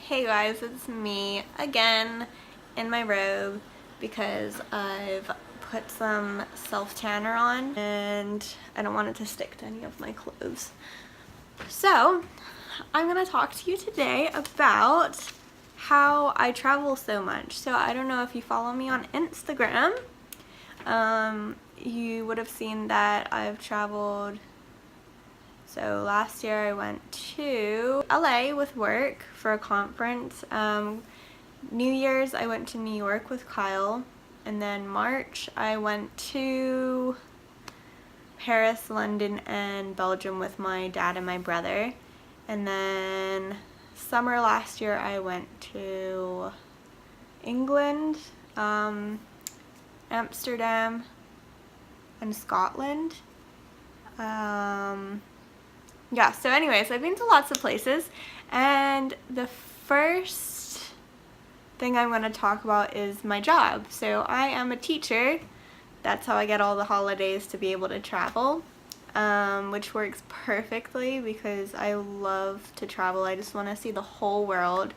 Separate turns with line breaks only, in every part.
Hey guys, it's me again in my robe because I've put some self-tanner on and I don't want it to stick to any of my clothes. So I'm gonna talk to you today about how I travel so much. So I don't know if you follow me on Instagram, you would have seen that I've traveled. So last year I went to LA with work for a conference. New Year's I went to New York with Kyle, and then March I went to Paris, London, and Belgium with my dad and my brother. And then summer last year I went to England, Amsterdam, and Scotland. Yeah, so anyways, I've been to lots of places, and the first thing I'm going to talk about is my job. So I am a teacher. That's how I get all the holidays to be able to travel, which works perfectly because I love to travel. I just want to see the whole world,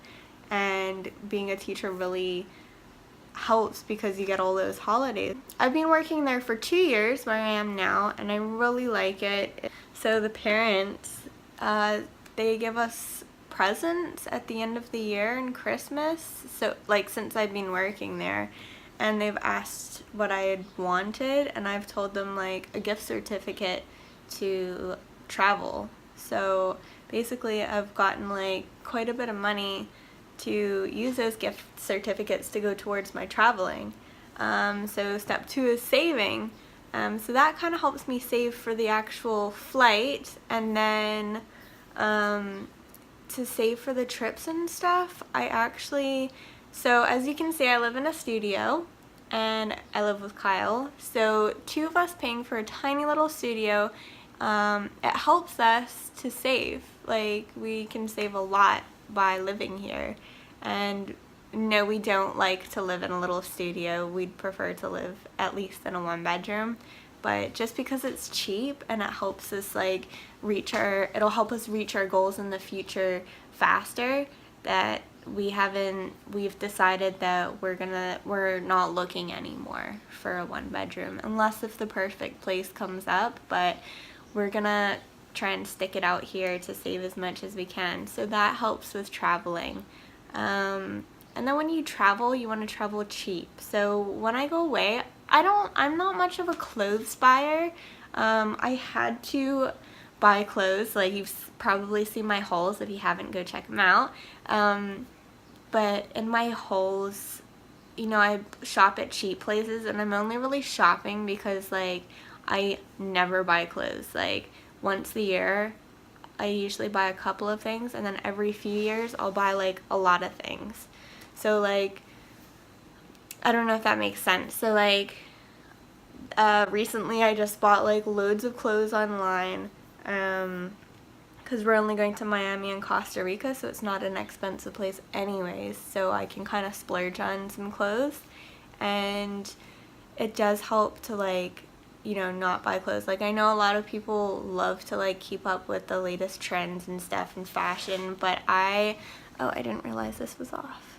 and being a teacher really helps because you get all those holidays. I've been working there for 2 years where I am now, and I really like it. So the parents, they give us presents at the end of the year and Christmas, so like since I've been working there, and they've asked what I had wanted, and I've told them like a gift certificate to travel. So basically I've gotten like quite a bit of money to use those gift certificates to go towards my traveling. So step 2 is saving. So that kind of helps me save for the actual flight, and then to save for the trips and stuff, so as you can see, I live in a studio and I live with Kyle. So 2 of us paying for a tiny little studio, it helps us to save. Like, we can save a lot by living here. And no, we don't like to live in a little studio. We'd prefer to live at least in a 1-bedroom. But just because it's cheap and it helps us like it'll help us reach our goals in the future faster, that we've decided that we're not looking anymore for a 1-bedroom, unless if the perfect place comes up, but we're gonna try and stick it out here to save as much as we can. So that helps with traveling. And then when you travel, you want to travel cheap. So when I go away, I'm not much of a clothes buyer. I had to buy clothes, like you've probably seen my hauls. If you haven't, go check them out. But in my hauls, you know, I shop at cheap places, and I'm only really shopping because like I never buy clothes. Like once a year I usually buy a couple of things, and then every few years I'll buy like a lot of things. So like, I don't know if that makes sense. So like, recently I just bought like loads of clothes online, because we're only going to Miami and Costa Rica, so it's not an expensive place anyways, so I can kind of splurge on some clothes. And it does help to like, you know, not buy clothes. Like, I know a lot of people love to like keep up with the latest trends and stuff in fashion, but I didn't realize this was off.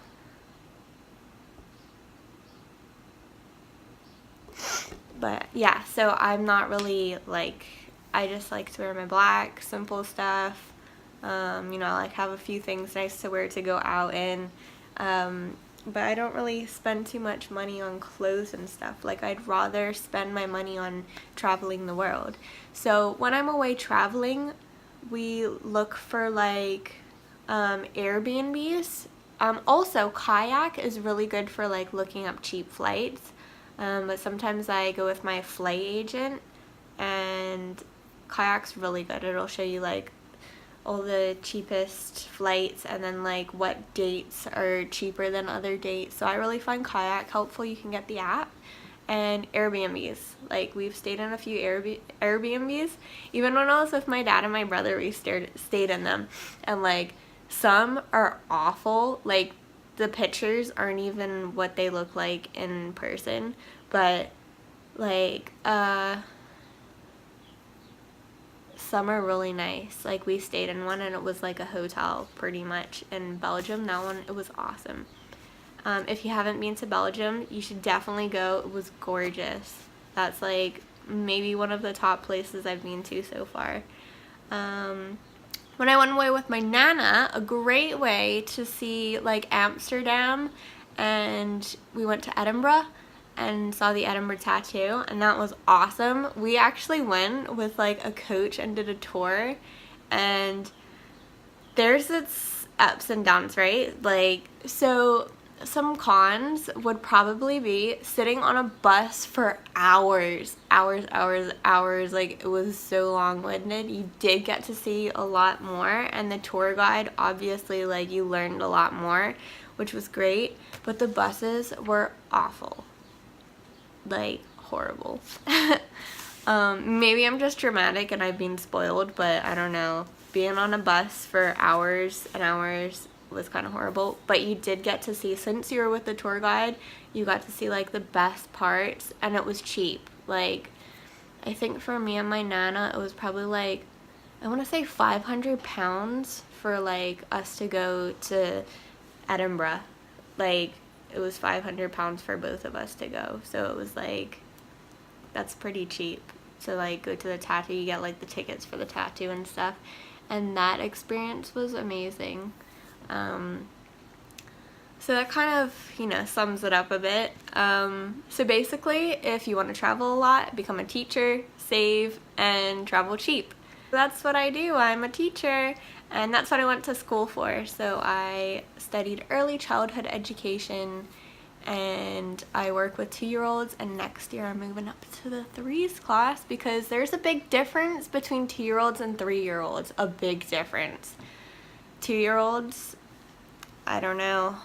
But yeah, so I'm not really like, I just like to wear my black, simple stuff. You know, I like have a few things nice to wear to go out in. But I don't really spend too much money on clothes and stuff. Like, I'd rather spend my money on traveling the world. So when I'm away traveling, we look for like Airbnbs. Also, Kayak is really good for like looking up cheap flights. But sometimes I go with my flight agent, and Kayak's really good. It'll show you like all the cheapest flights, and then like what dates are cheaper than other dates. So I really find Kayak helpful. You can get the app. And Airbnbs. Like, we've stayed in a few Airbnbs. Even when I was with my dad and my brother, we stayed in them. And like, some are awful. Like, the pictures aren't even what they look like in person. But like, some are really nice. Like we stayed in one and it was like a hotel pretty much in Belgium. That one, it was awesome. If you haven't been to Belgium, you should definitely go. It was gorgeous. That's like maybe one of the top places I've been to so far. When I went away with my Nana, a great way to see like Amsterdam, and we went to Edinburgh and saw the Edinburgh Tattoo, and that was awesome. We actually went with like a coach and did a tour, and there's its ups and downs, right? Like, so some cons would probably be sitting on a bus for hours. Like, it was so long-winded. You did get to see a lot more, and the tour guide, obviously, like, you learned a lot more, which was great, but the buses were awful. Like, horrible. Maybe I'm just dramatic and I've been spoiled, but I don't know. Being on a bus for hours and hours was kind of horrible, but you did get to see, since you were with the tour guide, you got to see like the best parts, and it was cheap. Like, I think for me and my Nana, it was probably like, I want to say 500 pounds for like us to go to Edinburgh. Like, it was 500 pounds for both of us to go, so it was like, that's pretty cheap to like go to the tattoo. You get like the tickets for the tattoo and stuff, and that experience was amazing. So that kind of, you know, sums it up a bit. So basically, if you want to travel a lot, become a teacher, save, and travel cheap. That's what I do. I'm a teacher, and that's what I went to school for. So I studied early childhood education, and I work with 2-year-olds, and next year I'm moving up to the 3s class, because there's a big difference between 2-year-olds and 3-year-olds. A big difference. 2-year-olds, I don't know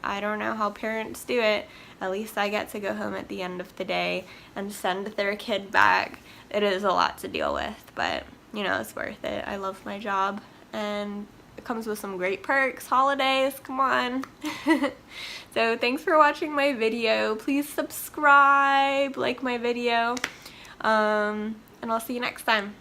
how parents do it. At least I get to go home at the end of the day and send their kid back. It is a lot to deal with, but you know, it's worth it. I love my job, and it comes with some great perks, holidays, come on. So thanks for watching my video. Please subscribe, like my video, and I'll see you next time.